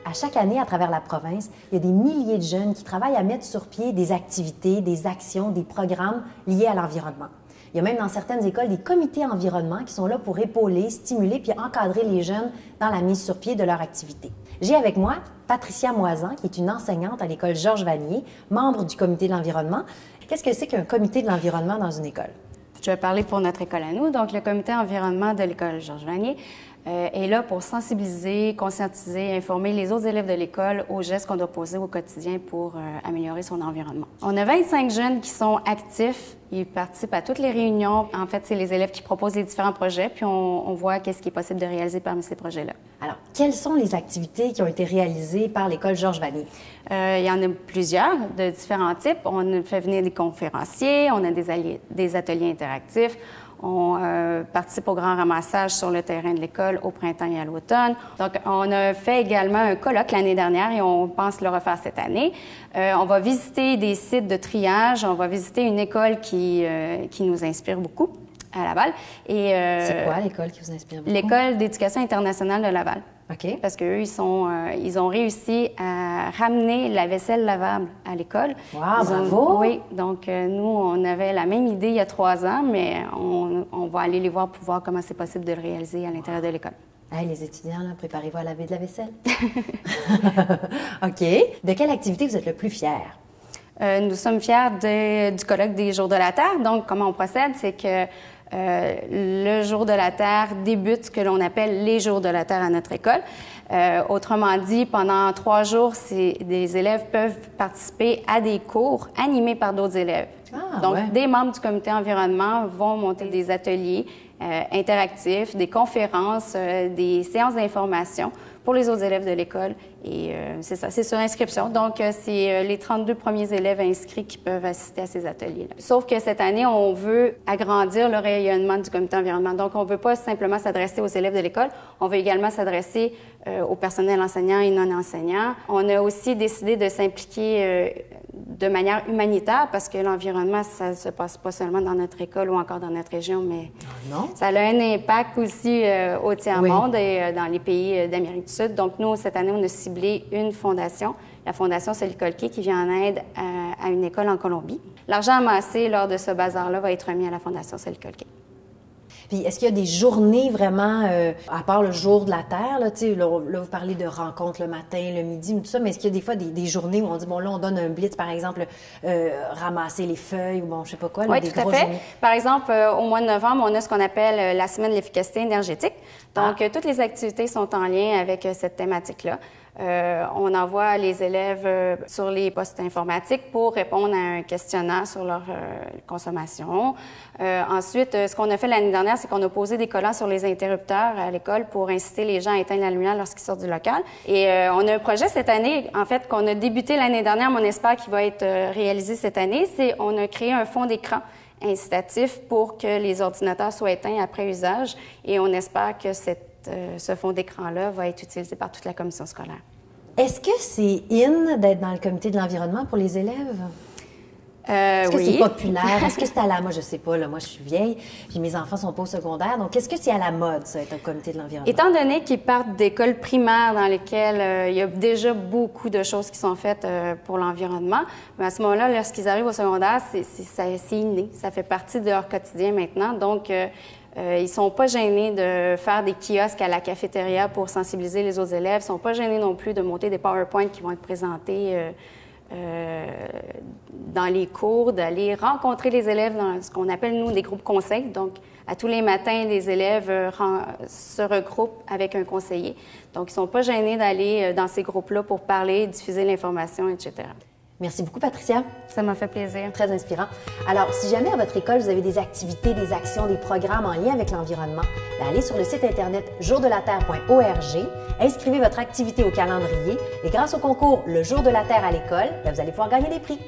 À chaque année, à travers la province, il y a des milliers de jeunes qui travaillent à mettre sur pied des activités, des actions, des programmes liés à l'environnement. Il y a même dans certaines écoles des comités environnement qui sont là pour épauler, stimuler puis encadrer les jeunes dans la mise sur pied de leur activité. J'ai avec moi Patricia Moisan, qui est une enseignante à l'école Georges Vanier, membre du comité de l'environnement. Qu'est-ce que c'est qu'un comité de l'environnement dans une école? Je vais parler pour notre école à nous. Donc, le comité environnement de l'école Georges Vanier est là pour sensibiliser, conscientiser, informer les autres élèves de l'école aux gestes qu'on doit poser au quotidien pour améliorer son environnement. On a 25 jeunes qui sont actifs. Ils participent à toutes les réunions. En fait, c'est les élèves qui proposent les différents projets, puis on voit qu'est-ce qui est possible de réaliser parmi ces projets-là. Alors, quelles sont les activités qui ont été réalisées par l'école Georges Vanier? Il y en a plusieurs, de différents types. On fait venir des conférenciers, on a des ateliers interactifs. On participe au grand ramassage sur le terrain de l'école au printemps et à l'automne. Donc, on a fait également un colloque l'année dernière et on pense le refaire cette année. On va visiter des sites de triage. On va visiter une école qui nous inspire beaucoup à Laval. C'est quoi l'école qui vous inspire beaucoup? L'école d'éducation internationale de Laval. OK. Parce qu'eux, ils ont réussi à ramener la vaisselle lavable à l'école. Wow, bravo! Oui, donc nous, on avait la même idée il y a 3 ans, mais on va aller les voir pour voir comment c'est possible de le réaliser à l'intérieur de l'école. Hey, les étudiants, là, préparez-vous à laver de la vaisselle. OK. De quelle activité vous êtes le plus fier? Nous sommes fiers du colloque des Jours de la Terre. Donc, comment on procède, c'est que le Jour de la Terre débute ce que l'on appelle les Jours de la Terre à notre école. Autrement dit, pendant 3 jours, des élèves peuvent participer à des cours animés par d'autres élèves. Donc, des membres du comité environnement vont monter des ateliers interactifs, des conférences, des séances d'information pour les autres élèves de l'école. Et c'est ça, c'est sur inscription. Donc, c'est les 32 premiers élèves inscrits qui peuvent assister à ces ateliers-là. Sauf que cette année, on veut agrandir le rayonnement du comité environnement. Donc, on ne veut pas simplement s'adresser aux élèves de l'école, on veut également s'adresser au personnel enseignant et non enseignant. On a aussi décidé de s'impliquer de manière humanitaire parce que l'environnement, ça ne se passe pas seulement dans notre école ou encore dans notre région, mais ça a un impact aussi au tiers-monde et dans les pays d'Amérique du Sud. Donc, nous, cette année, on a ciblé une fondation, la Fondation Solicolqué, qui vient en aide à une école en Colombie. L'argent amassé lors de ce bazar-là va être remis à la Fondation Solicolqué. Puis, est-ce qu'il y a des journées vraiment, à part le jour de la Terre, là, vous parlez de rencontres le matin, le midi, tout ça, mais est-ce qu'il y a des fois des journées où on dit, bon, là, on donne un blitz, par exemple, ramasser les feuilles ou bon, je sais pas quoi, là, des grosses journées? Par exemple, au mois de novembre, on a ce qu'on appelle la semaine de l'efficacité énergétique. Donc, toutes les activités sont en lien avec cette thématique-là. On envoie les élèves sur les postes informatiques pour répondre à un questionnaire sur leur consommation. Ensuite, ce qu'on a fait l'année dernière, c'est qu'on a posé des collants sur les interrupteurs à l'école pour inciter les gens à éteindre la lumière lorsqu'ils sortent du local. Et on a un projet cette année, en fait, qu'on a débuté l'année dernière, mais on espère qu'il va être réalisé cette année. On a créé un fond d'écran incitatif pour que les ordinateurs soient éteints après usage. Et on espère que ce fond d'écran-là va être utilisé par toute la commission scolaire. Est-ce que c'est in d'être dans le comité de l'environnement pour les élèves? Est-ce que c'est populaire? Est-ce que c'est à la mode? Je sais pas, là, moi je suis vieille, puis mes enfants sont pas au secondaire. Donc, est-ce que c'est à la mode, ça, être au comité de l'environnement? Étant donné qu'ils partent d'écoles primaires dans lesquelles il y a déjà beaucoup de choses qui sont faites pour l'environnement, mais à ce moment-là, lorsqu'ils arrivent au secondaire, c'est inné. Ça fait partie de leur quotidien maintenant. Donc, ils ne sont pas gênés de faire des kiosques à la cafétéria pour sensibiliser les autres élèves. Ils ne sont pas gênés non plus de monter des PowerPoints qui vont être présentés dans les cours, d'aller rencontrer les élèves dans ce qu'on appelle, nous, des groupes conseils. Donc, à tous les matins, les élèves se regroupent avec un conseiller. Donc, ils ne sont pas gênés d'aller dans ces groupes-là pour parler, diffuser l'information, etc. Merci beaucoup, Patricia. Ça m'a fait plaisir. Très inspirant. Alors, si jamais à votre école, vous avez des activités, des actions, des programmes en lien avec l'environnement, allez sur le site Internet jourdelaterre.org, inscrivez votre activité au calendrier et grâce au concours Le Jour de la Terre à l'école, vous allez pouvoir gagner des prix.